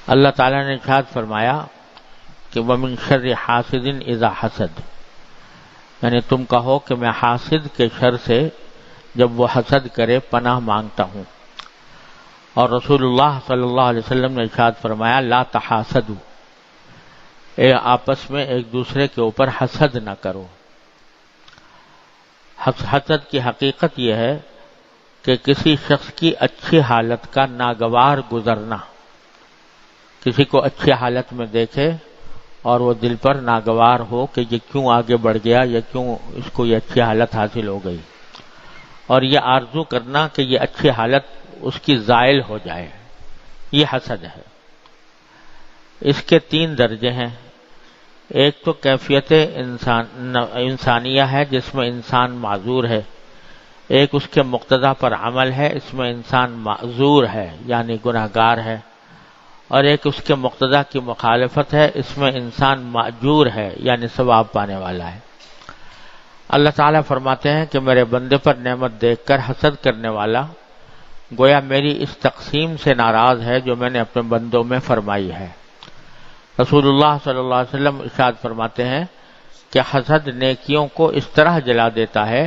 اللہ تعالیٰ نے ارشاد فرمایا کہ وَمِن شَرِّ حَاسِدٍ إِذَا حَسَدَ، یعنی تم کہو کہ میں حاسد کے شر سے جب وہ حسد کرے پناہ مانگتا ہوں۔ اور رسول اللہ صلی اللہ علیہ وسلم نے ارشاد فرمایا لا تحاسدوا، آپس میں ایک دوسرے کے اوپر حسد نہ کرو۔ حسد کی حقیقت یہ ہے کہ کسی شخص کی اچھی حالت کا ناگوار گزرنا، کسی کو اچھی حالت میں دیکھے اور وہ دل پر ناگوار ہو کہ یہ کیوں آگے بڑھ گیا یا کیوں اس کو یہ اچھی حالت حاصل ہو گئی، اور یہ آرزو کرنا کہ یہ اچھی حالت اس کی زائل ہو جائے، یہ حسد ہے۔ اس کے 3 درجے ہیں۔ ایک تو کیفیت انسانیہ ہے جس میں انسان معذور ہے، ایک اس کے مقتضا پر عمل ہے، اس میں انسان معذور ہے یعنی گناہگار ہے، اور ایک اس کے مقتضا کی مخالفت ہے، اس میں انسان ماجور ہے یعنی ثواب پانے والا ہے۔ اللہ تعالیٰ فرماتے ہیں کہ میرے بندے پر نعمت دیکھ کر حسد کرنے والا گویا میری اس تقسیم سے ناراض ہے جو میں نے اپنے بندوں میں فرمائی ہے۔ رسول اللہ صلی اللہ علیہ وسلم ارشاد فرماتے ہیں کہ حسد نیکیوں کو اس طرح جلا دیتا ہے،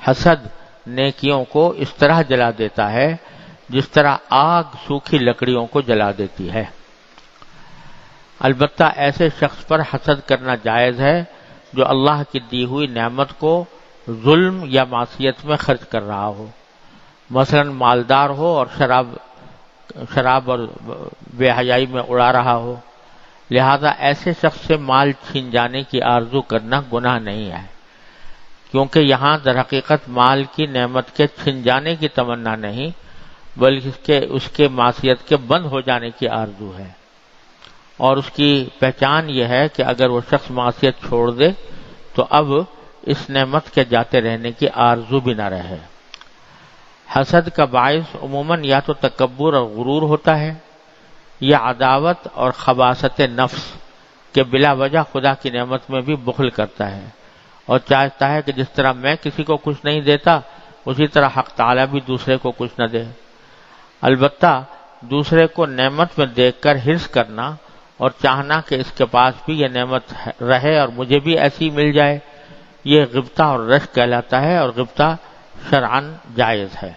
حسد نیکیوں کو اس طرح جلا دیتا ہے جس طرح آگ سوکھی لکڑیوں کو جلا دیتی ہے۔ البتہ ایسے شخص پر حسد کرنا جائز ہے جو اللہ کی دی ہوئی نعمت کو ظلم یا معصیت میں خرچ کر رہا ہو، مثلا مالدار ہو اور شراب اور بے حیائی میں اڑا رہا ہو، لہذا ایسے شخص سے مال چھین جانے کی آرزو کرنا گناہ نہیں ہے، کیونکہ یہاں در حقیقت مال کی نعمت کے چھن جانے کی تمنا نہیں بلکہ اس کے معصیت کے بند ہو جانے کی آرزو ہے، اور اس کی پہچان یہ ہے کہ اگر وہ شخص معصیت چھوڑ دے تو اب اس نعمت کے جاتے رہنے کی آرزو بھی نہ رہے۔ حسد کا باعث عموماً یا تو تکبر اور غرور ہوتا ہے یا عداوت اور خباثت نفس کہ بلا وجہ خدا کی نعمت میں بھی بخل کرتا ہے اور چاہتا ہے کہ جس طرح میں کسی کو کچھ نہیں دیتا اسی طرح حق تعالیٰ بھی دوسرے کو کچھ نہ دے۔ البتہ دوسرے کو نعمت میں دیکھ کر حرص کرنا اور چاہنا کہ اس کے پاس بھی یہ نعمت رہے اور مجھے بھی ایسی مل جائے، یہ غبطہ اور رشک کہلاتا ہے، اور غبطہ شرعاً جائز ہے۔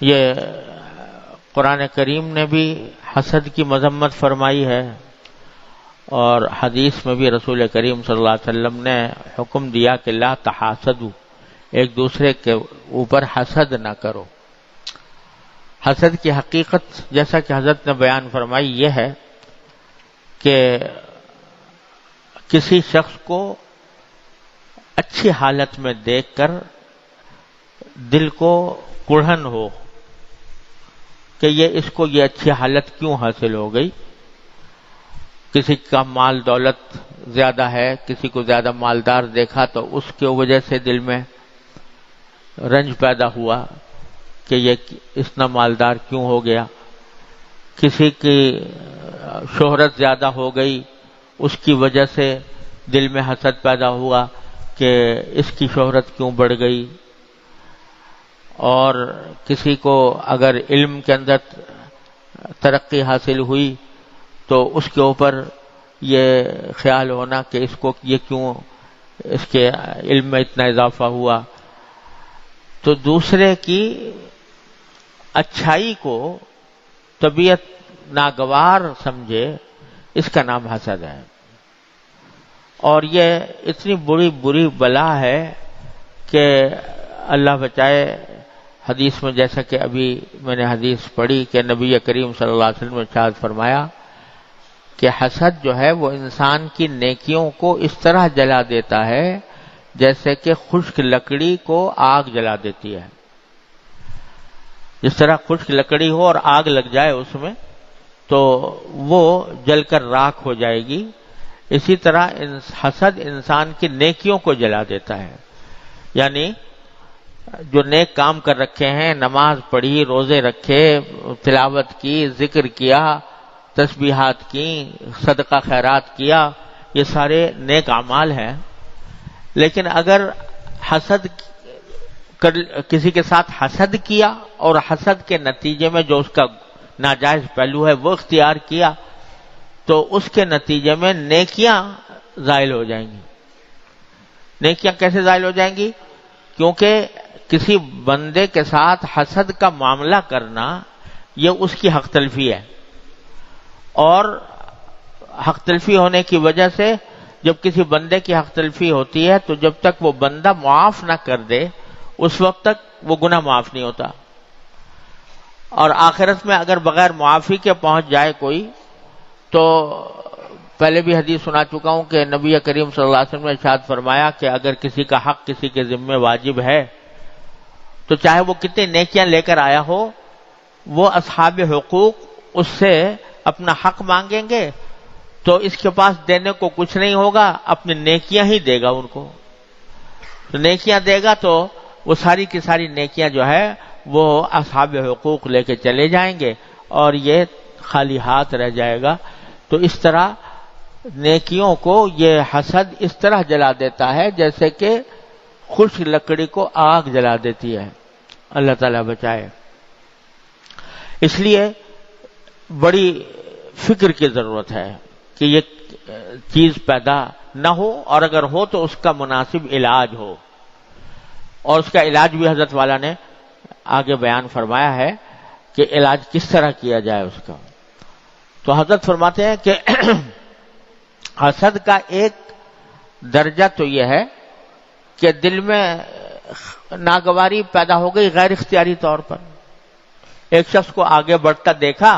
یہ قرآن کریم نے بھی حسد کی مذمت فرمائی ہے، اور حدیث میں بھی رسول کریم صلی اللہ علیہ وسلم نے حکم دیا کہ لا تحاسدوا، ایک دوسرے کے اوپر حسد نہ کرو۔ حسد کی حقیقت جیسا کہ حضرت نے بیان فرمائی یہ ہے کہ کسی شخص کو اچھی حالت میں دیکھ کر دل کو کڑھن ہو کہ اس کو یہ اچھی حالت کیوں حاصل ہو گئی۔ کسی کا مال دولت زیادہ ہے، کسی کو زیادہ مالدار دیکھا تو اس کی وجہ سے دل میں رنج پیدا ہوا کہ یہ اتنا مالدار کیوں ہو گیا۔ کسی کی شہرت زیادہ ہو گئی، اس کی وجہ سے دل میں حسد پیدا ہوا کہ اس کی شہرت کیوں بڑھ گئی۔ اور کسی کو اگر علم کے اندر ترقی حاصل ہوئی تو اس کے اوپر یہ خیال ہونا کہ اس کو یہ کیوں اس کے علم میں اتنا اضافہ ہوا۔ تو دوسرے کی اچھائی کو طبیعت ناگوار سمجھے، اس کا نام حسد ہے، اور یہ اتنی بری بلا ہے کہ اللہ بچائے۔ حدیث میں جیسا کہ ابھی میں نے حدیث پڑھی کہ نبی کریم صلی اللہ علیہ وسلم نے ارشاد فرمایا کہ حسد جو ہے وہ انسان کی نیکیوں کو اس طرح جلا دیتا ہے جیسے کہ خشک لکڑی کو آگ جلا دیتی ہے۔ جس طرح خشک لکڑی ہو اور آگ لگ جائے اس میں تو وہ جل کر راکھ ہو جائے گی، اسی طرح حسد انسان کی نیکیوں کو جلا دیتا ہے۔ یعنی جو نیک کام کر رکھے ہیں، نماز پڑھی، روزے رکھے، تلاوت کی، ذکر کیا، تسبیحات کی، صدقہ خیرات کیا، یہ سارے نیک اعمال ہیں، لیکن اگر حسد کسی کے ساتھ حسد کیا اور حسد کے نتیجے میں جو اس کا ناجائز پہلو ہے وہ اختیار کیا، تو اس کے نتیجے میں نیکیاں زائل ہو جائیں گی۔ نیکیاں کیسے زائل ہو جائیں گی؟ کیونکہ کسی بندے کے ساتھ حسد کا معاملہ کرنا یہ اس کی حق تلفی ہے، اور حق تلفی ہونے کی وجہ سے جب کسی بندے کی حق تلفی ہوتی ہے تو جب تک وہ بندہ معاف نہ کر دے اس وقت تک وہ گناہ معاف نہیں ہوتا، اور آخرت میں اگر بغیر معافی کے پہنچ جائے کوئی، تو پہلے بھی حدیث سنا چکا ہوں کہ نبی کریم صلی اللہ علیہ وسلم نے ارشاد فرمایا کہ اگر کسی کا حق کسی کے ذمہ واجب ہے تو چاہے وہ کتنی نیکیاں لے کر آیا ہو، وہ اصحاب حقوق اس سے اپنا حق مانگیں گے تو اس کے پاس دینے کو کچھ نہیں ہوگا، اپنی نیکیاں ہی دے گا ان کو۔ تو نیکیاں دے گا تو وہ ساری کی ساری نیکیاں جو ہے وہ اصحاب حقوق لے کے چلے جائیں گے اور یہ خالی ہاتھ رہ جائے گا۔ تو اس طرح نیکیوں کو یہ حسد اس طرح جلا دیتا ہے جیسے کہ خشک لکڑی کو آگ جلا دیتی ہے۔ اللہ تعالیٰ بچائے۔ اس لیے بڑی فکر کی ضرورت ہے کہ یہ چیز پیدا نہ ہو، اور اگر ہو تو اس کا مناسب علاج ہو، اور اس کا علاج بھی حضرت والا نے آگے بیان فرمایا ہے کہ علاج کس طرح کیا جائے اس کا۔ تو حضرت فرماتے ہیں کہ حسد کا ایک درجہ تو یہ ہے کہ دل میں ناگواری پیدا ہو گئی غیر اختیاری طور پر۔ ایک شخص کو آگے بڑھتا دیکھا،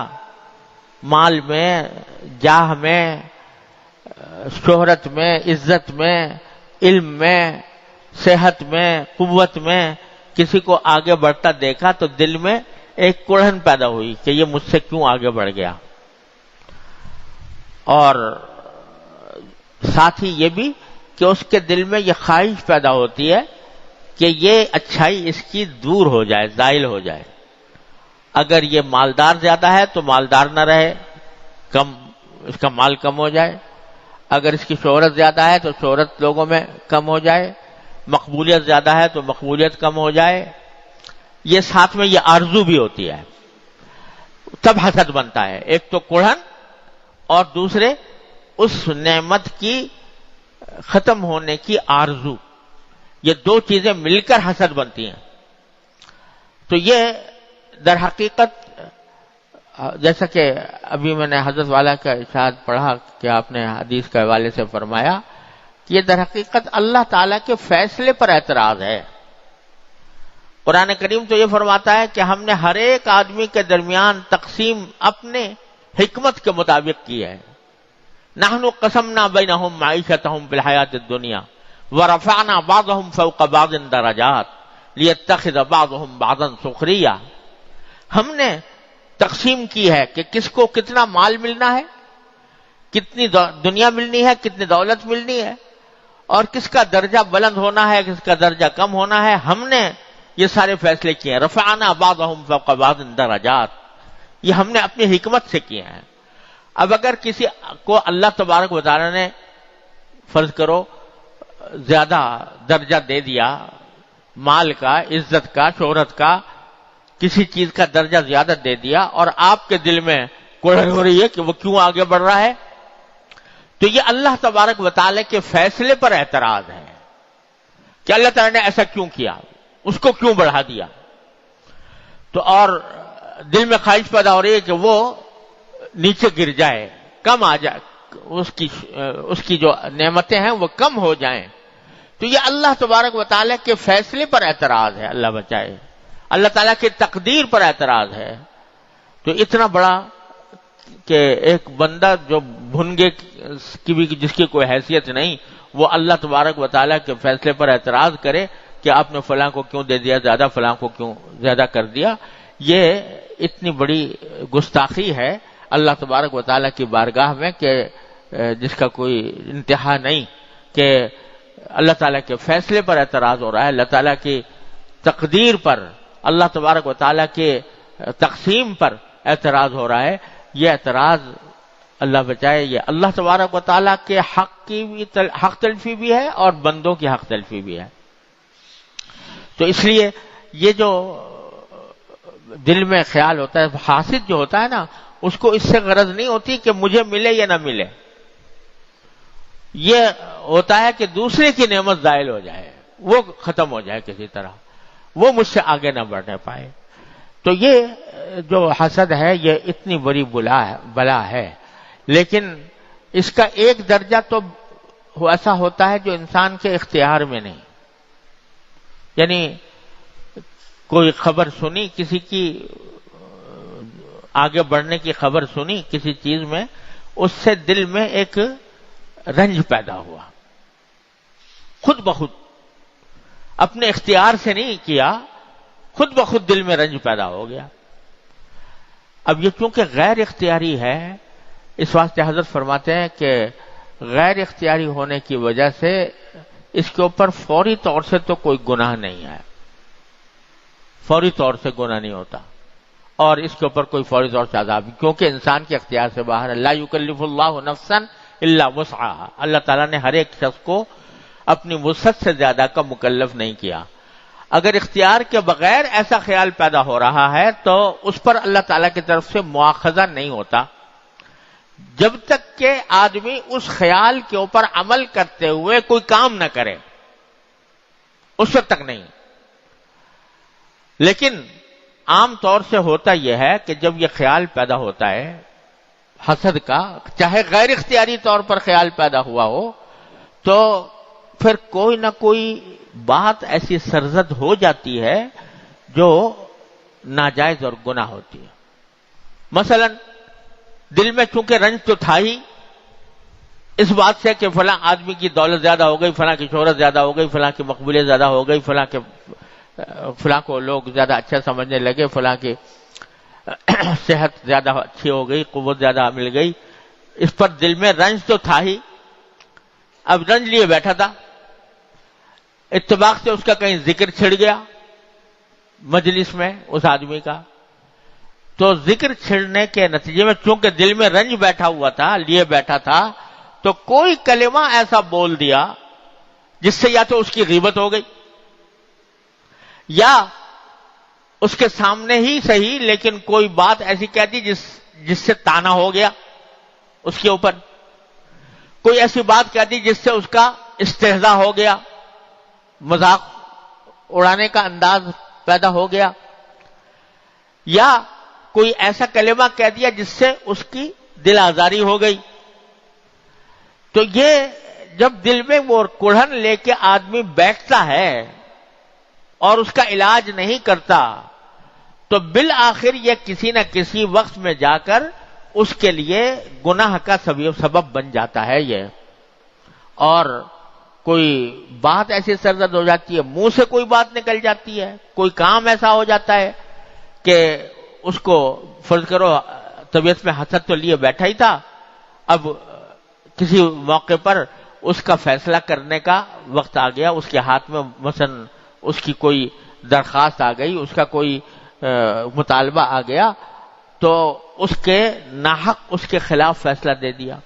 مال میں، جاہ میں، شہرت میں، عزت میں، علم میں، صحت میں، قوت میں، کسی کو آگے بڑھتا دیکھا تو دل میں ایک کڑھن پیدا ہوئی کہ یہ مجھ سے کیوں آگے بڑھ گیا، اور ساتھ ہی یہ بھی کہ اس کے دل میں یہ خواہش پیدا ہوتی ہے کہ یہ اچھائی اس کی دور ہو جائے، زائل ہو جائے۔ اگر یہ مالدار زیادہ ہے تو مالدار نہ رہے، کم، اس کا مال کم ہو جائے۔ اگر اس کی شہرت زیادہ ہے تو شہرت لوگوں میں کم ہو جائے، مقبولیت زیادہ ہے تو مقبولیت کم ہو جائے۔ یہ ساتھ میں یہ آرزو بھی ہوتی ہے، تب حسد بنتا ہے۔ ایک تو کڑھن، اور دوسرے اس نعمت کی ختم ہونے کی آرزو، یہ دو چیزیں مل کر حسد بنتی ہیں۔ تو یہ در حقیقت جیسا کہ ابھی میں نے حضرت والا کا ارشاد پڑھا کہ آپ نے حدیث کے حوالے سے فرمایا کہ یہ در حقیقت اللہ تعالیٰ کے فیصلے پر اعتراض ہے۔ قرآن کریم تو یہ فرماتا ہے کہ ہم نے ہر ایک آدمی کے درمیان تقسیم اپنے حکمت کے مطابق کی ہے۔ نحن قسمنا بینہم معیشتہم فی الحیاۃ الدنیا ورفعنا بعضہم فوق بعض درجات لیتخذ بعضہم بعضا سخریا۔ ہم نے تقسیم کی ہے کہ کس کو کتنا مال ملنا ہے، کتنی دنیا ملنی ہے، کتنی دولت ملنی ہے، اور کس کا درجہ بلند ہونا ہے، کس کا درجہ کم ہونا ہے۔ ہم نے یہ سارے فیصلے کیے ہیں۔ رفعنا بعضہم فوق بعض درجات، یہ ہم نے اپنی حکمت سے کیے ہیں۔ اب اگر کسی کو اللہ تبارک و تعالی نے فرض کرو زیادہ درجہ دے دیا، مال کا، عزت کا، شہرت کا، کسی چیز کا درجہ زیادہ دے دیا، اور آپ کے دل میں کڑھن ہو رہی ہے کہ وہ کیوں آگے بڑھ رہا ہے، تو یہ اللہ تبارک و تعالی کے فیصلے پر اعتراض ہے کہ اللہ تعالی نے ایسا کیوں کیا، اس کو کیوں بڑھا دیا۔ تو اور دل میں خواہش پیدا ہو رہی ہے کہ وہ نیچے گر جائے، کم آ جائے، اس کی جو نعمتیں ہیں وہ کم ہو جائیں۔ تو یہ اللہ تبارک و تعالی کے فیصلے پر اعتراض ہے، اللہ بچائے، اللہ تعالیٰ کی تقدیر پر اعتراض ہے۔ تو اتنا بڑا کہ ایک بندہ جو بھنگے کی بھی جس کی کوئی حیثیت نہیں، وہ اللہ تبارک و تعالیٰ کے فیصلے پر اعتراض کرے کہ آپ نے فلاں کو کیوں دے دیا زیادہ، فلاں کو کیوں زیادہ کر دیا، یہ اتنی بڑی گستاخی ہے اللہ تبارک و تعالیٰ کی بارگاہ میں کہ جس کا کوئی انتہا نہیں، کہ اللہ تعالیٰ کے فیصلے پر اعتراض ہو رہا ہے، اللہ تعالیٰ کی تقدیر پر، اللہ تبارک و تعالیٰ کے تقسیم پر اعتراض ہو رہا ہے۔ یہ اعتراض اللہ بچائے، یہ اللہ تبارک و تعالیٰ کے حق کی بھی حق تلفی بھی ہے اور بندوں کی حق تلفی بھی ہے۔ تو تو اس لیے یہ جو دل میں خیال ہوتا ہے، حاسد جو ہوتا ہے نا، اس کو اس سے غرض نہیں ہوتی کہ مجھے ملے یا نہ ملے، یہ ہوتا ہے کہ دوسرے کی نعمت زائل ہو جائے، وہ ختم ہو جائے کسی طرح، وہ مجھ سے آگے نہ بڑھنے پائے۔ تو یہ جو حسد ہے یہ اتنی بڑی بلا ہے، لیکن اس کا ایک درجہ تو ایسا ہوتا ہے جو انسان کے اختیار میں نہیں، یعنی کوئی خبر سنی، کسی کی آگے بڑھنے کی خبر سنی کسی چیز میں، اس سے دل میں ایک رنج پیدا ہوا، خود بخود، اپنے اختیار سے نہیں کیا، خود بخود دل میں رنج پیدا ہو گیا۔ اب یہ چونکہ غیر اختیاری ہے، اس واسطے حضرت فرماتے ہیں کہ غیر اختیاری ہونے کی وجہ سے اس کے اوپر فوری طور سے تو کوئی گناہ نہیں ہے، فوری طور سے گناہ نہیں ہوتا، اور اس کے اوپر کوئی فوری طور سے عذاب، کیونکہ انسان کے اختیار سے باہر ہے۔ لا یکلف اللہ نفسا الا وسعها، اللہ تعالیٰ نے ہر ایک شخص کو اپنی وسعت سے زیادہ کا مکلف نہیں کیا۔ اگر اختیار کے بغیر ایسا خیال پیدا ہو رہا ہے تو اس پر اللہ تعالیٰ کی طرف سے مواخذہ نہیں ہوتا، جب تک کہ آدمی اس خیال کے اوپر عمل کرتے ہوئے کوئی کام نہ کرے، اس وقت تک نہیں۔ لیکن عام طور سے ہوتا یہ ہے کہ جب یہ خیال پیدا ہوتا ہے حسد کا، چاہے غیر اختیاری طور پر خیال پیدا ہوا ہو، تو پھر کوئی نہ کوئی بات ایسی سرزد ہو جاتی ہے جو ناجائز اور گناہ ہوتی ہے۔ مثلا دل میں چونکہ رنج تو تھا ہی اس بات سے کہ فلاں آدمی کی دولت زیادہ ہو گئی، فلاں کی شہرت زیادہ ہو گئی، فلاں کی مقبولیت زیادہ ہو گئی، فلاں کو لوگ زیادہ اچھا سمجھنے لگے، فلاں کی صحت زیادہ اچھی ہو گئی، قوت زیادہ مل گئی، اس پر دل میں رنج تو تھا ہی۔ اب رنج لیے بیٹھا تھا، اتفاق سے اس کا کہیں ذکر چھڑ گیا مجلس میں اس آدمی کا، تو ذکر چھڑنے کے نتیجے میں چونکہ دل میں رنج بیٹھا ہوا تھا، لیے بیٹھا تھا، تو کوئی کلمہ ایسا بول دیا جس سے یا تو اس کی غیبت ہو گئی، یا اس کے سامنے ہی صحیح لیکن کوئی بات ایسی کہہ دی جس سے طعنہ ہو گیا اس کے اوپر، کوئی ایسی بات کہہ دی جس سے اس کا استہزاء ہو گیا، مذاق اڑانے کا انداز پیدا ہو گیا، یا کوئی ایسا کلمہ کہہ دیا جس سے اس کی دل آزاری ہو گئی۔ تو یہ جب دل میں وہ کڑھن لے کے آدمی بیٹھتا ہے اور اس کا علاج نہیں کرتا، تو بالآخر یہ کسی نہ کسی وقت میں جا کر اس کے لیے گناہ کا سبب بن جاتا ہے یہ، اور کوئی بات ایسی سرزد ہو جاتی ہے، منہ سے کوئی بات نکل جاتی ہے، کوئی کام ایسا ہو جاتا ہے کہ اس کو فرض کرو طبیعت میں حسد تو لیے بیٹھا ہی تھا، اب کسی موقع پر اس کا فیصلہ کرنے کا وقت آ گیا، اس کے ہاتھ میں مثلا اس کی کوئی درخواست آ گئی، اس کا کوئی مطالبہ آ گیا، تو اس کے ناحق اس کے خلاف فیصلہ دے دیا۔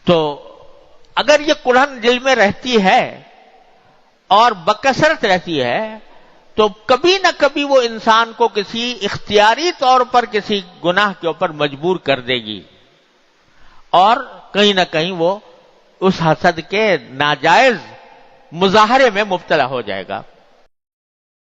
تو اگر یہ کڑھن دل میں رہتی ہے اور بکثرت رہتی ہے تو کبھی نہ کبھی وہ انسان کو کسی اختیاری طور پر کسی گناہ کے اوپر مجبور کر دے گی، اور کہیں نہ کہیں وہ اس حسد کے ناجائز مظاہرے میں مبتلا ہو جائے گا۔